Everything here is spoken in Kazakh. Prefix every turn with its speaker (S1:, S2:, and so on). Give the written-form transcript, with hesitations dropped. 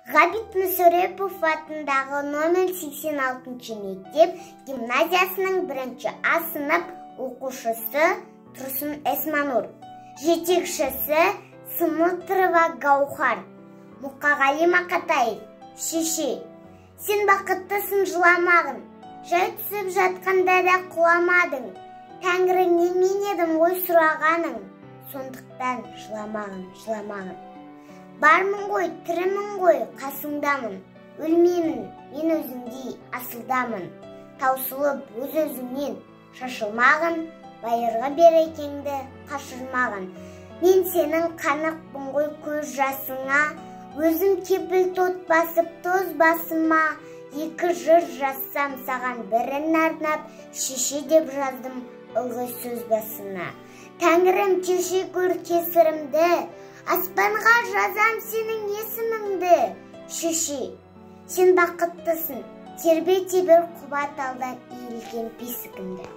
S1: Ғабит Мүсірепов атындағы номер 86 мектеп гимназиясының 1-А сынып оқушысы Тұрсын Эсманур, жетекшісі Сымылтырова Гаухар. Мұқағали Мақатаев: шеше, сен бақыттысың, жыламағын, жай түсіп жатқанда да құламадың, Тәңіріңнен мен едім ғой сұрағаның, сондықтан жыламағын. Бармын ғой, тірімін ғой, қасыңдамын, өлмеймін, мен өзіңдей асылдамын, таусылып өз-өзіңнен шашылмағын, байырғы берекеңді қашырмағын. Мен сенің қанықпын ғой көз жасыңа, өзім кепіл тот басып тоз басыма, екі жыр жазсам саған бірін арнап, шеше деп жаздым ылғи сөз басына. Тәңірім кеше көр кесірімді, аспанға жазам сенің есіміңді. Шеше, сен бақыттысың, тербе-тебір құба талдан иілген бесігімді.